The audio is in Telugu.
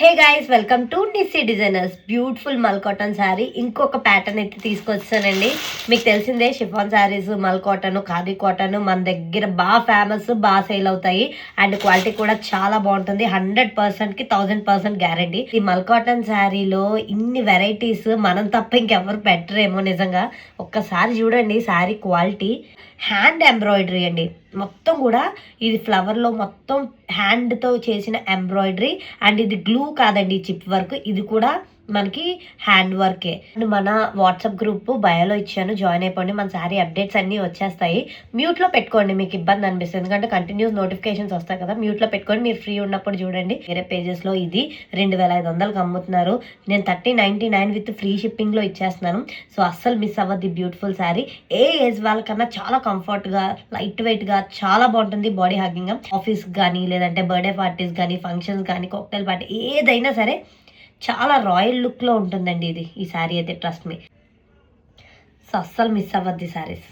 Hey guys, welcome to Nissy designers. Beautiful మల్ కాటన్ శారీ ఇంకొక ప్యాటర్న్ అయితే తీసుకొచ్చానండి. మీకు తెలిసిందే షిఫాన్ శారీస్, మల్ కాటన్, ఖాదీ కాటన్ మన దగ్గర బాగా ఫేమస్, బాగా సేల్ అవుతాయి. అండ్ క్వాలిటీ కూడా చాలా బాగుంటుంది. 100%కి 1000% గ్యారంటీ. ఈ మల్ కాటన్ శారీలో ఇన్ని వెరైటీస్ మనం తప్ప ఇంకెవరు పెట్టరేమో. నిజంగా ఒక్కసారి చూడండి శారీ క్వాలిటీ. హ్యాండ్ ఎంబ్రాయిడరీ అండి మొత్తం కూడా. ఇది ఫ్లవర్లో మొత్తం హ్యాండ్తో చేసిన ఎంబ్రాయిడరీ. అండ్ ఇది గ్లూ కాదండి, చిప్ వర్క్. ఇది కూడా మనకి హ్యాండ్ వర్కే. అండ్ మన వాట్సాప్ గ్రూప్ బయోలో ఇచ్చాను, జాయిన్ అయిపోండి. మన శారీ అప్డేట్స్ అన్నీ వచ్చేస్తాయి. మ్యూట్లో పెట్టుకోండి, మీకు ఇబ్బంది అనిపిస్తుంది ఎందుకంటే కంటిన్యూస్ నోటిఫికేషన్స్ వస్తాయి కదా. మ్యూట్లో పెట్టుకోండి, మీరు ఫ్రీ ఉన్నప్పుడు చూడండి. వేరే పేజెస్లో ఇది 2500కి అమ్ముతున్నారు. నేను 3099 విత్ ఫ్రీ షిప్పింగ్లో ఇచ్చేస్తున్నాను. సో అస్సలు మిస్ అవ్వద్ది బ్యూటిఫుల్ శారీ. ఏ ఏజ్ వాళ్ళకన్నా చాలా కంఫర్ట్గా, లైట్ వెయిట్గా చాలా బాగుంటుంది. బాడీ హగ్గింగ్ ఆఫీస్ కానీ, లేదంటే బర్త్డే పార్టీస్ కానీ, ఫంక్షన్స్ కానీ, కాక్టైల్ పార్టీ ఏదైనా సరే చాలా రాయల్ లుక్లో ఉంటుందండి ఇది. ఈ శారీ అయితే ట్రస్ట్ మీ. సో అస్సలు మిస్ అవ్వద్ది శారీస్.